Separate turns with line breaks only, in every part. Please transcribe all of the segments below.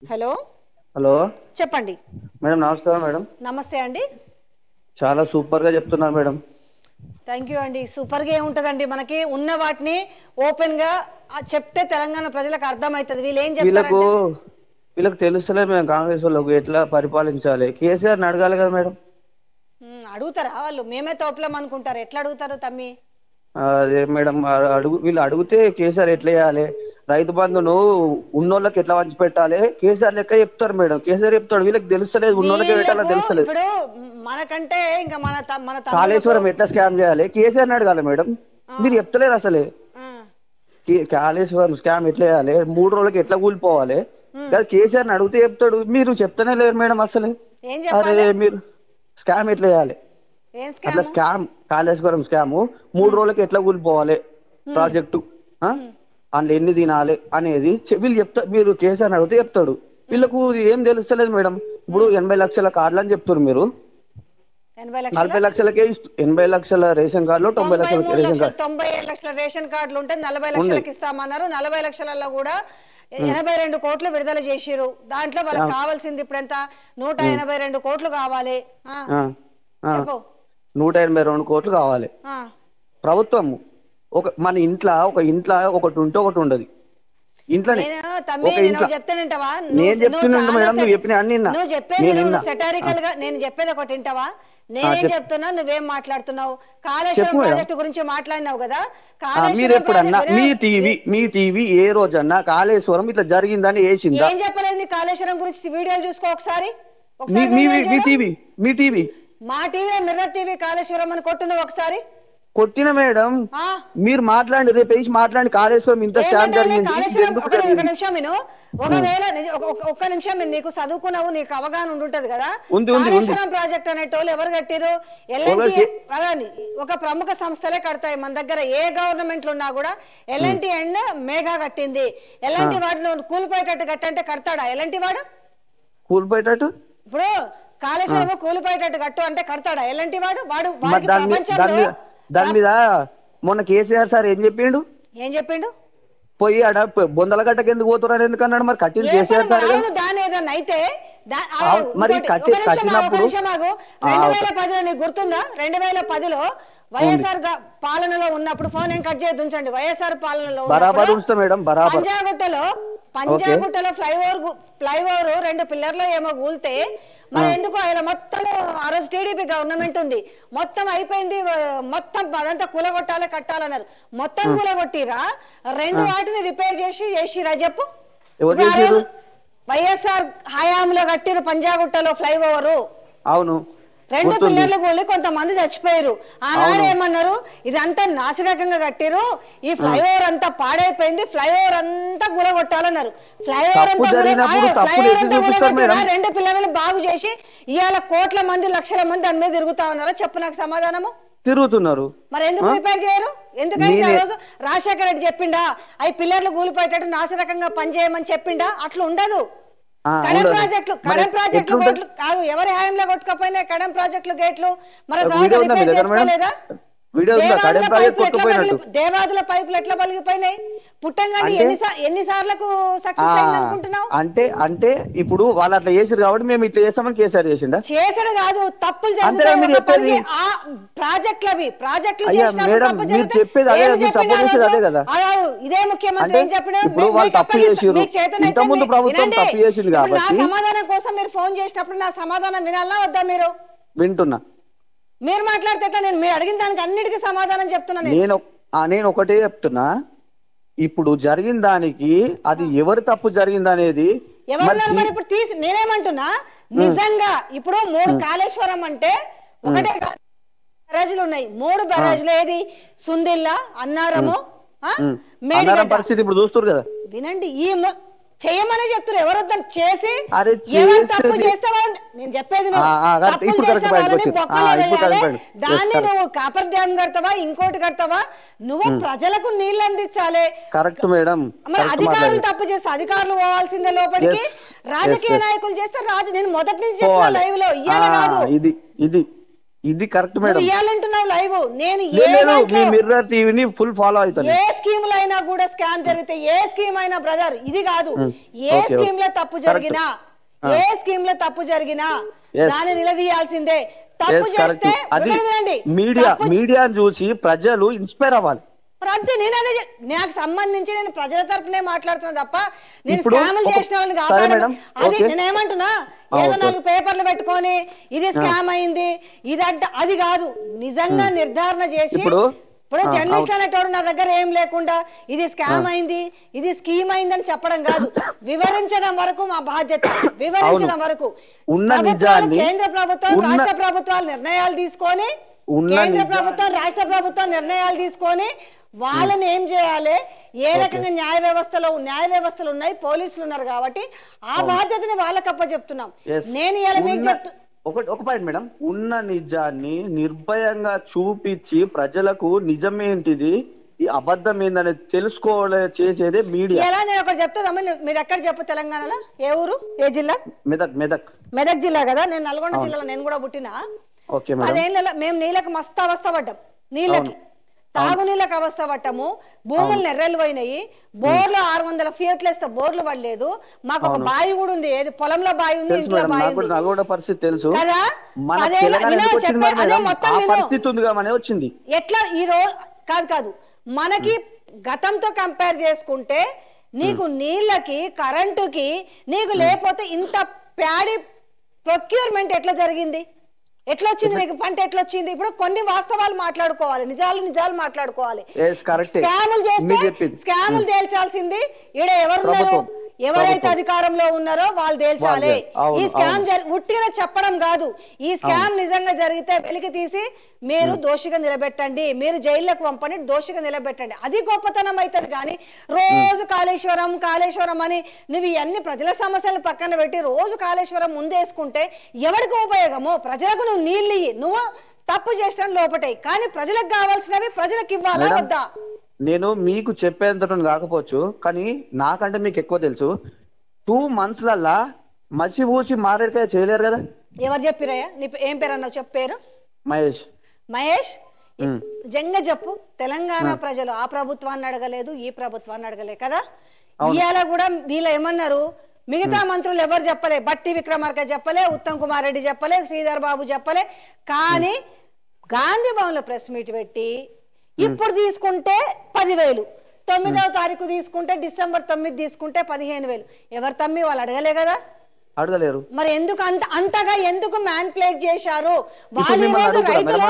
Hello
hello
చెప్పండి
madam, నమస్కారం madam.
నమస్తే అండి.
చాలా సూపర్ గా చెప్తున్నారు మేడం.
థ్యాంక్ యూ అండి. సూపర్గా ఏముంటుందండి, మనకి ఉన్న వాటిని ఓపెన్ గా చెప్తే తెలంగాణ ప్రజలకు అర్థమవుతుంది. వీళ్ళు ఏం
వీళ్ళకు
చెప్తారంటే
వీళ్ళకి తెలుస్తలే మేడం, కాంగ్రెస్ వాళ్ళకు ఎట్లా పరిపాలించాలి. కేసీఆర్ అడగాలి కదా మేడం.
అడుగుతారా వాళ్ళు? మేమే తోపులం అనుకుంటారు. ఎట్లా అడుగుతారు తమ్మి?
అదే మేడం, వీళ్ళు అడిగితే కేసీఆర్ ఎట్లా చేయాలి, రైతు బంధును ఉన్నోళ్ళకి ఎట్లా పంచి పెట్టాలి, కేసీఆర్ లెక్క చెప్తారు మేడం. కేసీఆర్ చెప్తాడు, వీళ్ళకి తెలుస్తలేదు, ఉన్నోళ్ళకే పెట్టాలని తెలుస్తలేదు.
ఇప్పుడు మనకంటే ఇంకా మన
కాళేశ్వరం ఎట్లా స్కామ్ చేయాలి, కేసీఆర్ అడగాలి మేడం. మీరు చెప్తలేరు అసలే. కాళేశ్వరం స్కామ్ ఎట్లా చేయాలి, 3 రోజులకి ఎట్లా కూలిపోవాలి, కేసీఆర్ అడిగితే చెప్తాడు. మీరు చెప్తానే లేరు మేడం అసలే. అరే మీరు స్కామ్ ఎట్లా చేయాలి, అట్లా స్కామ్ కాళేశ్వరం స్కామ్ 3 రోజులకి ఎట్లా కూలిపోవాలి ప్రాజెక్టు, అందులో ఎన్ని తినాలి అనేది వీళ్ళు చెప్తారు. మీరు కేసీఆర్ అడిగితే చెప్తాడు. వీళ్ళకు ఏం తెలుస్తలేదు మేడం. ఇప్పుడు 80 లక్షల కార్డులు అని చెప్తారు మీరు. 40 లక్షలకే 80 లక్షల రేషన్ కార్డులు, 90 లక్షల రేషన్ కార్డు,
97 లక్షల రేషన్ కార్డులు ఉంటే 40 లక్షలకి ఇస్తామన్నారు. 40 లక్షలలో కూడా 82 కోట్లు విడుదల చేసిరు. దాంట్లో వాళ్ళకి కావాల్సింది ఇప్పుడు ఎంత? 182 కోట్లు కావాలి.
182 కోట్లు కావాలి. ప్రభుత్వం మన ఇంట్లో ఒకటి ఉంటే ఒకటి ఉండదు. ఇంట్లోనే
చెప్తానంటావా?
నేను చెప్తున్నా మేడం, నువ్వు చెప్పిన అన్ని
నువ్వు చెప్పేది సెటారికల్ గా నేను చెప్పేది ఒకటి వింటావా? నేనేం చెప్తున్నా, నువ్వేం మాట్లాడుతున్నావు? కాళేశ్వరం ప్రాజెక్టు గురించి మాట్లాడినావు కదా.
మీరు ఎప్పుడన్నా మీ టీవీ ఏ రోజన్నా కాళేశ్వరం ఇట్లా జరిగిందని వేసిందా?
ఏం చెప్పలేదు నీ కాళేశ్వరం గురించి? వీడియోలు చూసుకో ఒకసారి.
మీ టీవీ
మా టీవీ మిర్రర్ టీవీ కాళేశ్వరం అని కొట్టు నువ్వు ఒకసారి.
కొట్టిన మేడం, మీరు మాట్లాడి రేపు వేసి మాట్లాడి కాళేశ్వరం ఇంత స్కామ్ జరిగింది.
ఒకవేళ ఒక్క నిమిషం, నీకు చదువుకున్నావు, నీకు అవగాహన ఉండుంటది కదా. కాళేశ్వరం ప్రాజెక్ట్ అనేటోళ్ళు ఎవరు కట్టిరు? ఎల్ఎన్టీ ఒక ప్రముఖ సంస్థలే కడతాయి. మన దగ్గర ఏ గవర్నమెంట్లు ఉన్నా కూడా ఎల్ఎన్టీ అండ్ మేఘా కట్టింది. ఎల్ఎన్టీ వాడు నువ్వు కూలిపోయేటట్టు కట్టంటే కడతాడా ఎల్ఎన్టీ వాడు?
కూలిపోయేటట్టు
ఇప్పుడు కాళేశ్వరం కూలిపోయేటట్టు కట్టు అంటే కడతాడా ఎల్ఎన్టీ వాడు?
దాని మీద మొన్న కేసీఆర్ సార్ ఏం చెప్పిండు? పోయి ఆడ బొందల గట్టకి ఎందుకు పోతున్నారు ఎందుకన్నాడు. మరి కట్టింది కేసీఆర్ సార్.
దాని ఏదన్నా అయితే
మరి కట్టినప్పుడు
2010 నీకు గుర్తుందా? 2010లో వైఎస్ఆర్ పాలనలో ఉన్నప్పుడు ఫోన్ ఏం కట్ చేయదు ఉంచండి. వైఎస్ఆర్ పాలనలో పంజాగుట్టలో ఫ్లైఓవర్ 2 పిల్లర్లో ఏమో కూలితే మరి ఎందుకు ఆయన మొత్తం ఆ రోజు టీడీపీ గవర్నమెంట్ ఉంది, మొత్తం అయిపోయింది, మొత్తం అదంతా కూలగొట్టాలి కట్టాలన్నారు. మొత్తం కూలగొట్టిరా? 2 వాటిని రిపేర్ చేసిరా చెప్పు? వైఎస్ఆర్ హయాంలో కట్టిరు పంజాగుట్టలో ఫ్లైఓవర్.
అవును,
2 పిల్లర్లు కూలి కొంతమంది చచ్చిపోయారు. ఆనాడు ఏమన్నారు? ఇదంతా నాసిరకంగా కట్టిరు, ఈ ఫ్లైఓవర్ అంతా పాడైపోయింది, ఫ్లైఓవర్ అంతా గులగొట్టాలన్నారు. ఫ్లైఓవర్ అంతా 2 పిల్లలను బాగు చేసి ఇవాళ కోట్ల మంది లక్షల మంది దాని మీద తిరుగుతా ఉన్నారా? చెప్పు నాకు సమాధానము.
తిరుగుతున్నారు.
మరి ఎందుకు రిపేర్ చేయరు? ఎందుకంటే ఆ రోజు రాజశేఖర రెడ్డి చెప్పిండా అవి పిల్లర్లు కూలిపోయేటట్టు నాసిరకంగా పనిచేయమని చెప్పిండా? అట్లా ఉండదు. కడెం ప్రాజెక్టులు గేట్లు కాదు, ఎవరి హాయంలో కొట్టుకపోయినా కడెం ప్రాజెక్టులు గేట్లు మరి రిపేర్ చేసుకోలేదా? దేవాదుల పైపులు ఎట్లా పలిగిపోయినాయి? పుట్టంగాని ఎన్నిసార్లకు సక్సెస్ అయింది అనుకుంటున్నావు?
అంటే ఇప్పుడు వాళ్ళు అట్లా చేసారు కాబట్టి మేము ఇట్లా చేస్తామని కేసీఆర్ చేసిండా?
చేసాడు కాదు, తప్పులు ప్రాజెక్టులు ఇదే ముఖ్యమంత్రి ఏం చెప్పాడు? నా సమాధానం కోసం మీరు ఫోన్ చేసినప్పుడు నా సమాధానం వినాలా వద్దా? మీరు
వింటున్నా.
మీరు మాట్లాడితే ఎట్లా? మీరు అడిగిన దానికి అన్నిటికీ సమాధానం చెప్తున్నా.
నేను ఒకటే చెప్తున్నా, ఇప్పుడు జరిగిన దానికి అది ఎవరి తప్పు జరిగింది అనేది
ఎవరు ఇప్పుడు నేనేమంటున్నా, నిజంగా ఇప్పుడు 3 కాళేశ్వరం అంటే ఒకటే బ్యారేజ్లు ఉన్నాయి. 3 బ్యారేజ్లు ఏది? సుందిల్లా, అన్నారము,
పరిస్థితి ఇప్పుడు చూస్తారు కదా.
వినండి, ఈ చేయమనే చెప్తున్నారు. ఎవరొద్దని చేసి ఎవరు తప్పు చేస్తే నేను చెప్పేది దాన్ని నువ్వు కాపర్ డ్యామ్ కడతావా, ఇంకోటి కడతావా? నువ్వు ప్రజలకు నీళ్ళు అందించాలి.
Correct madam.
మరి అధికారులు తప్పు చేస్తే అధికారులు పోవాల్సిందే లోపలికి. రాజకీయ నాయకులు చేస్తే నేను మొదటి నుంచి చెప్పిన లైవ్ లో ఇయ్యాల కాదు.
ఇది కరెక్ట్ మేడం.
ఇవ్వాలంటున్నావు లైవ్. నేను
మీ మిర్రర్ టీవీని ఫుల్ ఫాలో అవుతాను.
ఏ స్కీమ్ లో అయినా కూడా స్కామ్ జరిగితే, ఏ స్కీమ్ అయినా బ్రదర్ ఇది కాదు, ఏ స్కీమ్ లో తప్పు జరిగినా, ఏ స్కీమ్ లో తప్పు జరిగినా దాన్ని నిలదీయాల్సిందే. తప్పు చేస్తే
మీడియా చూసి ప్రజలు ఇన్స్పైర్ అవ్వాలి.
అంతే. నేనదే నాకు సంబంధించి నేను ప్రజల తరపునే మాట్లాడుతున్నా తప్ప నేను స్కామ్లు చేసిన వాళ్ళని కాపాడను. అది నేనేమంటున్నా, ఏదో 4 పేపర్లు పెట్టుకొని ఇది స్కామ్ అయింది ఇది అది కాదు. నిజంగా నిర్ధారణ చేసి, ఇప్పుడు జర్నలిస్ట్ అనేటోడు నా దగ్గర ఏం లేకుండా ఇది స్కామ్ అయింది ఇది స్కీమ్ అయింది అని చెప్పడం కాదు, వివరించడం వరకు మా బాధ్యత. వివరించడం వరకు కేంద్ర ప్రభుత్వం రాష్ట్ర ప్రభుత్వాలు నిర్ణయాలు తీసుకొని, కేంద్ర ప్రభుత్వం రాష్ట్ర ప్రభుత్వం నిర్ణయాలు తీసుకొని వాళ్ళని ఏం చేయాలి, ఏ రకంగా న్యాయ వ్యవస్థలు ఉన్నాయి, పోలీసులు ఉన్నారు కాబట్టి ఆ బాధ్యతని వాళ్ళకి అప్పచెప్తున్నాం. నేను ఇలా మీకు చెప్తూ
ఒక పాయింట్ మేడం, ఉన్న నిజాన్ని నిర్భయంగా చూపించి ప్రజలకు నిజమేంటిది ఈ అబద్ధం ఏందనేది తెలుసుకోలే చేసేదే మీడియా.
ఎలా నేను ఒకటి చెప్తాదమ్మా, మీరు ఎక్కడ చెప్పు, తెలంగాణలో ఏ ఊరు, ఏ జిల్లా? మెదక్ జిల్లా కదా. నేను నల్గొండ జిల్లాలో నేను కూడా పుట్టినా. 10 ఏళ్ళ మేము నీళ్ళకి మస్తు అవస్థ పడ్డాం. నీళ్ళకి, తాగునీళ్ళకి అవస్థ పట్టాము. భూములు నెర్రెలు పోయినాయి. బోర్లు 600 ఫీట్లు వేస్తే బోర్లు పడలేదు. మాకు ఒక బావి కూడా ఉంది, ఏది పొలంలో బావి ఉంది, ఇంట్లో బావి ఉంది కదా. ఎట్లా ఈ రోజు కాదు మనకి గతంతో కంపేర్ చేసుకుంటే నీకు నీళ్ళకి, కరెంటుకి నీకు లేకపోతే ఇంత ప్యాడీ ప్రొక్యూర్మెంట్ ఎట్లా జరిగింది, ఎట్లా వచ్చింది నీకు పంట ఎట్లా వచ్చింది? ఇప్పుడు కొన్ని వాస్తవాలు మాట్లాడుకోవాలి, నిజాలు మాట్లాడుకోవాలి. స్కాములు తేల్చాల్సింది ఈడ ఎవరున్నారు, ఎవరైతే అధికారంలో ఉన్నారో వాళ్ళు తేల్చాలి. ఈ స్కామ్ ఉట్టిగా చెప్పడం కాదు. ఈ స్కామ్ నిజంగా జరిగితే వెలికి తీసి మీరు దోషిగా నిలబెట్టండి, మీరు జైల్లోకి పంపండి, దోషిగా నిలబెట్టండి. అది గొప్పతనం అవుతుంది. కానీ రోజు కాళేశ్వరం అని నువ్వు ఇవన్నీ ప్రజల సమస్యలు పక్కన పెట్టి రోజు కాళేశ్వరం ముందేసుకుంటే ఎవరికి ఉపయోగమో? ప్రజలకు నువ్వు నీళ్ళు ఇయ్యి, నువ్వు తప్పు చేసిన లోపటాయి, కానీ ప్రజలకు కావాల్సినవి ప్రజలకు ఇవ్వాలా వద్దా?
నేను మీకు చెప్పేంత కాకపోవచ్చు, కానీ నాకంటే మీకు ఎక్కువ తెలుసు. 2 monthsలల్లా మసి పూసి మారేడుకాయ చేయలేరు కదా.
ఎవరు చెప్పిరయ్యా? నీ ఏం పేరు అన్నావు? చెప్పు పేరు.
మహేష్.
జంగ చెప్పు. తెలంగాణ ప్రజలు ఆ ప్రభుత్వాన్ని అడగలేదు, ఈ ప్రభుత్వాన్ని అడగలే కదా. ఇవాళ కూడా వీళ్ళు ఏమన్నారు, మిగతా మంత్రులు ఎవరు చెప్పలే, బట్టి విక్రమార్క చెప్పలే, ఉత్తమ్ కుమార్ రెడ్డి చెప్పలే, శ్రీధర్ బాబు చెప్పలే. కానీ గాంధీ భవన్ లో ప్రెస్ మీట్ పెట్టి ఇప్పుడు తీసుకుంటే 10,000, 9వ తారీఖు తీసుకుంటే డిసెంబర్ 9 తీసుకుంటే 15,000. ఎవరు తమ్మి వాళ్ళు అడగలే కదా,
అడగలేరు.
మరి ఎందుకు అంతగా ఎందుకు మ్యాన్ప్లేట్ చేశారు? వాళ్ళు రోజు రైతులు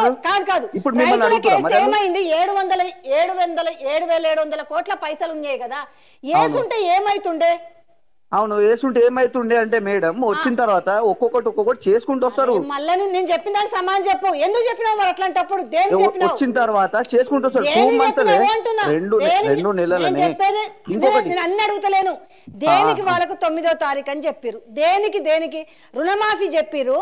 కాదు రైతులకి వేస్తే ఏమైంది? 7,700 కోట్ల పైసలు ఉన్నాయి కదా, వేసుంటే ఏమైతుండే?
అవును, వేసుంటే ఏమైతుండే అంటే మేడం వచ్చిన తర్వాత ఒక్కొక్కటి చేసుకుంటూ వస్తారు.
మళ్ళీ నేను చెప్పిన దానికి సమానం చెప్పు. ఎందుకు చెప్పినావు మరి అట్లాంటప్పుడు? దేని చెప్పినావు?
వచ్చిన తర్వాత చేసుకుంటూ వస్తారు. 2 months, 2 నెలలని.
నేను అన్ని అడుగుతలేను. దేనికి వాళ్ళకు 9వ తారీఖు అని చెప్పారు? దేనికి రుణమాఫీ చెప్పారు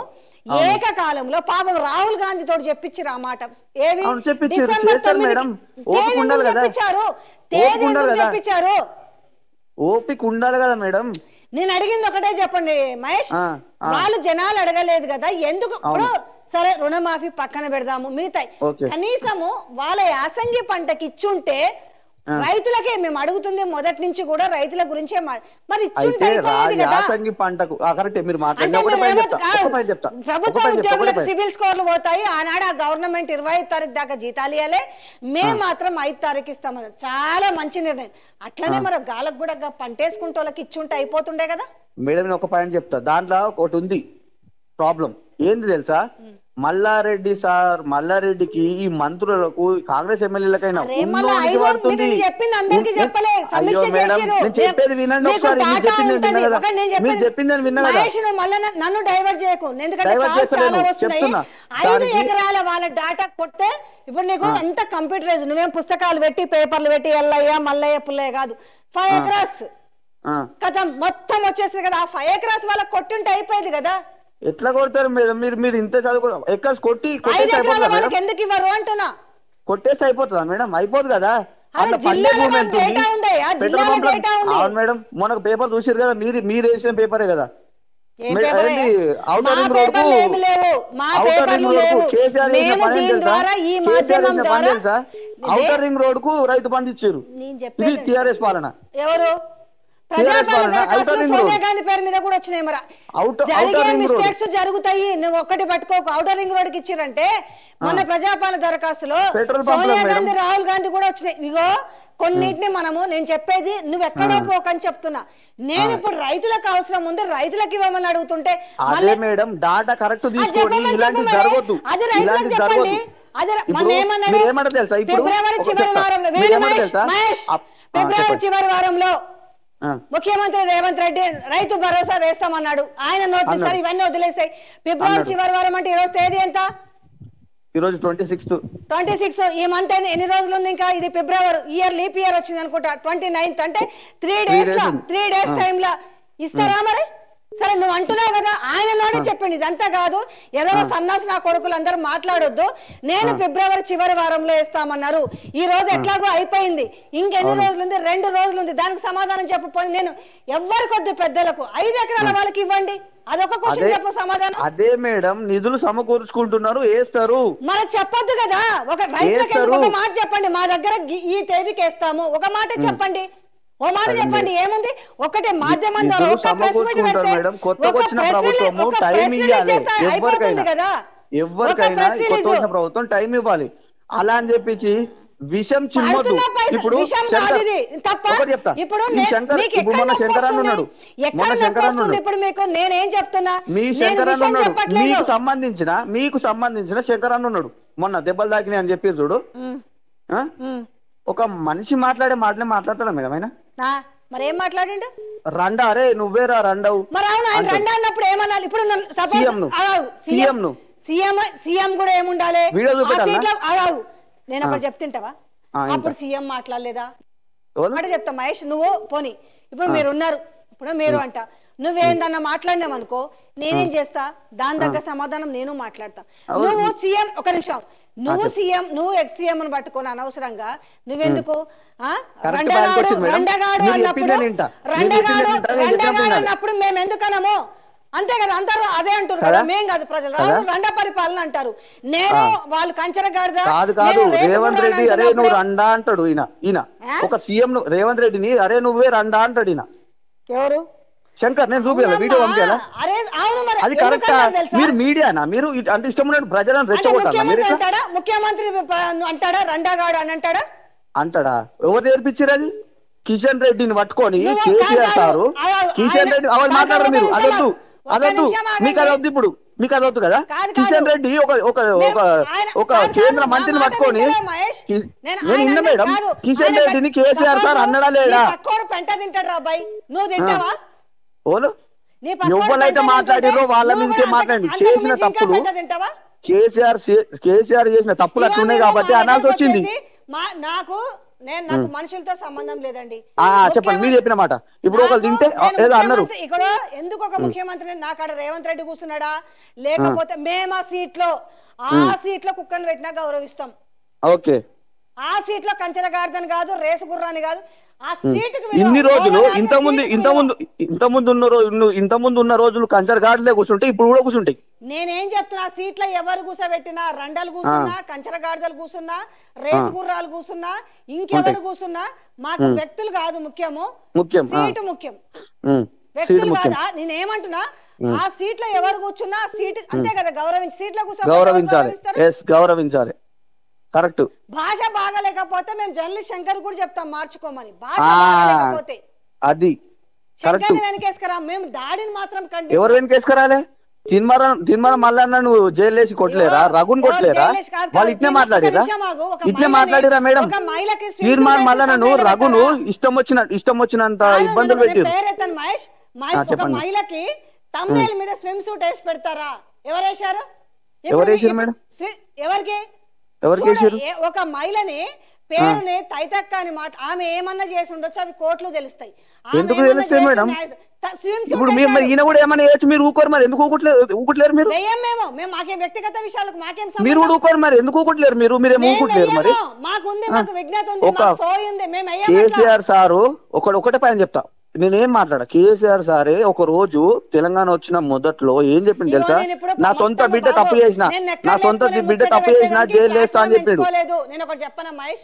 ఏకకాలంలో? పాపం రాహుల్ గాంధీ తోడు చెప్పించారు ఆ మాట. ఏవి చెప్పించారు?
ఓపిక ఉండాలి కదా మేడం.
నేను అడిగింది ఒకటే చెప్పండి మహేష్, వాళ్ళు జనాలు అడగలేదు కదా ఎందుకు? ఇప్పుడు సరే రుణమాఫీ పక్కన పెడదాము, మిగతా కనీసము వాళ్ళ యాసంగి పంటకి ఇచ్చుంటే రైతులకే మేము అడుగుతుంది మొదటి నుంచి కూడా రైతుల గురించే. మరి ఇచ్చుంటే ప్రభుత్వ ఉద్యోగులకు సివిల్ స్కోర్లు పోతాయి. ఆనాడు ఆ గవర్నమెంట్ 25వ తారీఖు దాకా జీతాలు ఇవ్వాలి, మేము మాత్రం 5వ తారీఖు ఇస్తామని. చాలా మంచి నిర్ణయం. అట్లనే మరి గాలకు కూడా పంటేసుకుంటే వాళ్ళకి ఇచ్చుంటే అయిపోతుండే కదా
మేడం. నేను ఒక పాయింట్ చెప్తా, దాంట్లో ఒకటి ఉంది ప్రాబ్లం. ఏంది తెలుసా? మల్లారెడ్డికి ఈ మంత్రులకు కాంగ్రెస్ ఎమ్మెల్యేలకైనా చెప్పేది వినండి ఒకసారి. చెప్పిందని విన్నా.
నన్ను డైవర్ట్ చేయకు, ఎందుకంటే 5 ఎకరాల వాళ్ళ డాటా కొడితే ఇప్పుడు నీకు అంత కంప్యూటరైజ్. నువ్వేం పుస్తకాలు పెట్టి పేపర్లు పెట్టి ఎల్లయ్య మల్లయ్య పుల్లయ్య కాదు, 5 acres కదా మొత్తం వచ్చేస్తుంది కదా. ఆ 5 acres వాళ్ళకి కొట్టింటే అయిపోయేది కదా.
ఎట్లా కొడతారు మీరు ఇంత చదువుకో ఎకర్స్ కొట్టి
ఎందుకు ఇవ్వరు అంటున్నా?
కొట్టేసి అయిపోతుందా మేడం? అయిపోదు కదా.
అవును
మేడం, మొన్న పేపర్ చూసారు కదా, మీరు వేసిన పేపరే కదా. ఔటర్ రింగ్ రోడ్ కు కేసీఆర్ తెలుసా? ఔటర్ రింగ్ రోడ్ కు రైతు బంధు ఇచ్చారు. ఇది టిఆర్ఎస్ పాలన.
ఎవరు సోనియా గాంధీ పేరు మీద కూడా వచ్చినాయి. మరి జరిగే మిస్టేక్స్ జరుగుతాయి, నువ్వు ఒక్కటి పట్టుకోకు. ఔటర్ రింగ్ రోడ్ కి ఇచ్చిరంటే మొన్న ప్రజాపాలన దరఖాస్తులో సోనియా గాంధీ రాహుల్ గాంధీ కూడా వచ్చినాయి. ఇగో కొన్నిటిని మనము, నేను చెప్పేది నువ్వు ఎక్కడో పోకని చెప్తున్నా. నేను ఇప్పుడు రైతులకు అవసరం ఉంది, రైతులకు ఇవ్వమని అడుగుతుంటే
అది రైతులకు చెప్పండి.
అదే మన ఏమన్నాడు ఫిబ్రవరి చివరి వారంలో ముఖ్యమంత్రి రేవంత్ రెడ్డి రైతు భరోసా వేస్తామన్నాడు. ఆయన నోట్ సార్ ఇవన్నీ వదిలేసాయి. ఫిబ్రవరి చివరి వారం అంటే ఈ రోజు తేదీ ఎంత?
ఈ రోజు 26.
ఈ మంత్ ఎన్ని రోజులు ఉంది ఇంకా? ఇది ఫిబ్రవరి, ఇయర్ లీప్ ఇయర్ వచ్చింది అనుకుంటా. 29th అంటే 3 డేస్ టైమ్ లా ఇస్తారా మరి? సరే నువ్వు అంటున్నావు కదా, ఆయన నోడే చెప్పండి. ఇదంతా కాదు, ఏదో సన్నాసి నా కొడుకులు అందరూ మాట్లాడొద్దు. నేను ఫిబ్రవరి చివరి వారంలో ఇస్తామన్నారు. ఈ రోజు ఎట్లాగో అయిపోయింది, ఇంకెన్ని రోజులు ఉంది? 2 రోజులు ఉంది. దానికి సమాధానం చెప్పపోయి నేను ఎవరికొద్దు, పెద్దలకు 5 ఎకరాల వాళ్ళకి ఇవ్వండి. అదొక క్వశ్చన్ చెప్పు సమాధానం.
అదే మేడం, నిధులు సమకూర్చుకుంటున్నారు, వేస్తారు.
మరి చెప్పొద్దు కదా, ఒక రైతులకు ఒక మాట చెప్పండి. మా దగ్గర ఈ తేదీకి వేస్తాము, ఒక మాట చెప్పండి. ఓ మాట చెప్పండి. ఏముంది? ఒకటే మాధ్యమం ద్వారా ఒక ప్రెస్ మీట్ పెడితే అయిపోతుంది కదా.
ఎవరికైనా ప్రభుత్వం టైం ఇవ్వాలి. అలా అని చెప్పేసి విషం చిమ్మొద్దు. ఇప్పుడు
నేనేం చెప్తున్నా,
మీ శంకరన్న ఉన్నాడు, మీకు సంబంధించిన శంకరన్న ఉన్నాడు. మొన్న దెబ్బలు తాకినాయి అని చెప్పి చూడు, ఒక మనిషి మాట్లాడే మాటలే మాట్లాడతాడా మేడం ఆయన?
మరి ఏం మాట్లాడిండు?
రండా, అరే నువ్వేరా రండవు.
మరి అవును, ఆయన రండా అన్నప్పుడు ఏమనాలి? ఇప్పుడు సీఎం కూడా ఏముండాలి? నేను ఒకటి చెప్తుంటావా? అప్పుడు సీఎం మాట్లాడలేదా? ఒకటి చెప్తా మహేష్, నువ్వు పోనీ ఇప్పుడు మీరు ఉన్నారు, ఇప్పుడు మీరు అంట నువ్వేందన్నా మాట్లాడినావు అనుకో, నేనేం చేస్తా? దాని దగ్గర సమాధానం నేను మాట్లాడతా. నువ్వు సీఎం, ఒక నిమిషం, నువ్వు సీఎం, నువ్వు ఎక్స్ సీఎం అని పట్టుకొని అనవసరంగా నువ్వెందుకు రండగాడు అన్నప్పుడు మేము ఎందుకనము? అంతే కదా, అందరూ అదే అంటారు కదా. మేం కాదు, ప్రజలు రండ పరిపాలన అంటారు. నేను వాళ్ళు కంచర
రేవంత్ రెడ్డి అరే నువ్వు రండా అంటాడు. ఈయన ఒక సీఎం రేవంత్ రెడ్డిని అరే నువ్వే రండా అంటాడు. ఈయన
ఎవరు?
శంకర్, నేను చూపించాలా వీడియో పంపించాలా? అది కరెక్టా? మీరు మీడియానా? మీరు అంటే ఇష్టం ఉన్నట్టు ప్రజలను రెచ్చగొట్టాలా?
ముఖ్యమంత్రి అంటాడా రండాగాడు అని అంటాడా?
ఎవరు నేర్పించారు అది? కిషన్ రెడ్డిని పట్టుకొని కేసీఆర్ సారు, కిషన్ రెడ్డి అవన్నీ మాట్లాడరు మీరు. అదొద్దు మీకు, అదొద్దు. ఇప్పుడు మీకు అదొద్దు కదా. కిషన్ రెడ్డి ఒక కేంద్ర మంత్రిని పట్టుకొని, నేను విన్నా మేడం, కిషన్ రెడ్డిని కేసీఆర్ సార్ అన్నడా లేడా?
పెంట తింటాడు రా బాయ్, నువ్వు తింటావా?
ఓలు ఎవరైతే మాట్లాడిరో వాళ్ళ మీదకే మాట్లాడండి. చేసిన తప్పులు కేసీఆర్ చేసిన తప్పులు అట్లున్నాయి కాబట్టి అనాల్సి వచ్చింది.
నాకు మనుషులతో సంబంధం లేదండి.
చెప్పండి, మీరు చెప్పిన మాట. ఇప్పుడు ఒకళ్ళు తింటే ఏదో అన్నారు.
ఇక్కడ ఎందుకు ఒక ముఖ్యమంత్రి నాకాడ రేవంత్ రెడ్డి కూర్చున్నాడా? లేకపోతే మేము ఆ సీట్ లో కుక్కను పెట్టినా గౌరవిస్తాం.
ఓకే,
ఆ సీట్ లో కంచెల గార్దన్ కాదు, రేసు గుర్రాన్ని కాదు.
ఇన్ని రోజులు ఇంతకుముందు ఉన్న రోజులు కంచర్ గాడ్లే కూర్చుంటే ఇప్పుడు కూడా కూర్చుంటాయి.
నేనేం చెప్తున్నా, సీట్లో ఎవరు కూర్చోబెట్టినా, రండలు కూర్చున్నా, కంచర గాడిదలు కూర్చున్నా, రేసు గుర్రాలు కూర్చున్నా, ఇంకెవరు కూర్చున్నా మాకు వ్యక్తులు కాదు ముఖ్యము, సీటు ముఖ్యం. వ్యక్తులు కాదా? నేనేమంటున్నా, ఆ సీట్లో ఎవరు కూర్చున్నా సీటు అంతే కదా, గౌరవించి సీట్లో
గౌరవించాలి. కరెక్ట్.
భాష బాగాలేకపోతే మేము జర్నలిస్ట్ శంకర్ కూడా చెప్తాం మార్చుకోమని. భాష బాగాలేకపోతే
అది
శంకర్ని వెనకేసుకురా, మేము దాడిని మాత్రం
ఎవరు వెనకేసుకురాలే? తిన్మరం మల్లన్న నువ్వు జైలు వేసి కొట్టలేరా? రఘుని కొట్టలేరా? వాళ్ళు ఇట్నే మాట్లాడిరా మేడం? తీర్మాన్ మల్లన్న నువ్వు రఘును ఇష్టం వచ్చినంత ఇబ్బందులు పెట్టారు.
పేరెత్తాను మహేష్, ఒక మహిళకి తమ్నేల్ మీద స్విమ్ సూట్ వేసి పెడతారా? ఎవరు వేశారు? ఎవరికి? ఒక మహిళని పేరుని తైతక్క అని మాట, ఆమె ఏమన్నా చేసి ఉండొచ్చు, అవి కోర్టులు తెలుస్తాయి.
ఎందుకు తెలుస్తాయి మేడం? ఇప్పుడు ఈయన కూడా ఏమన్నా చేయొచ్చు, మీరు ఊకోరు మరి? ఎందుకు ఊకుట్లేరు మీరు?
మేము మాకేం వ్యక్తిగత విషయాలకు మాకేం
మీరు ఊకోరు మరి? ఎందుకు ఊకుట్లేరు మీరు? మీరేం ఊకుట్లేరు మరి?
మాకుంది, మాకు విజ్ఞత ఉంది, మాకు సోయి ఉంది. మేము
కేసీఆర్ సారు ఒకటే పైన చెప్తా, నేనేం మాట్లాడా కేసీఆర్ సారే ఒక రోజు తెలంగాణ వచ్చిన మొదట్లో ఏం చెప్పింది తెలుసా, నా సొంత బిడ్డ తప్పు చేసిన, నా సొంత బిడ్డ తప్పు చేసిన జైలు వేస్తా అని చెప్పాడు.
నేను ఒకటి చెప్పనా మహేష్,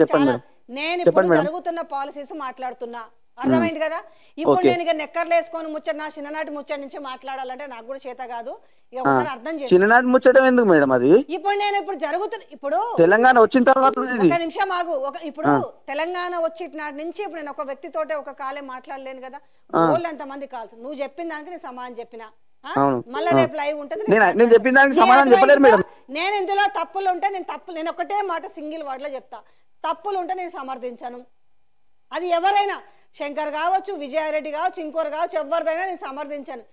చెప్పండి మేడం.
నేను ఇప్పుడు జరుగుతున్న పాలసీస్ మాట్లాడుతున్నా, అర్థమైంది కదా. ఇప్పుడు నేను ఇక నెక్కర్లు వేసుకొని ముచ్చట నా చిన్ననాటి ముచ్చట నుంచి మాట్లాడాలంటే నాకు కూడా చేత కాదు. ఇక ఒకసారి అర్థం చేసి
చిన్ననాటి ముచ్చటం ఎందుకు మేడం అది?
ఇప్పుడు నేను ఇప్పుడు జరుగుతున్న ఇప్పుడు
తెలంగాణ వచ్చిన తర్వాత
ఒక నిమిషం ఆగు. ఇప్పుడు తెలంగాణ వచ్చిన నాటి నుంచి ఇప్పుడు నేను ఒక వ్యక్తితోటే ఒక కాలే మాట్లాడలేను కదా. వాళ్ళు ఎంతమంది కాల్స్ నువ్వు చెప్పిన దానికి నేను సమాధానం చెప్పినా, మళ్ళీ రేపు లైవ్ ఉంటది.
నేను చెప్పిన దానికి సమాధానం చెప్పలేరు మేడం.
నేను ఇందులో తప్పులు ఉంటే నేను ఒకటే మాట సింగిల్ వర్డ్ లో చెప్తా, తప్పులు ఉంటే నేను సమర్థించను. అది ఎవరైనా శంకర్ కావచ్చు, విజయారెడ్డి కావచ్చు, ఇంకోరు కావచ్చు, ఎవరిదైనా నేను సమర్థించాను.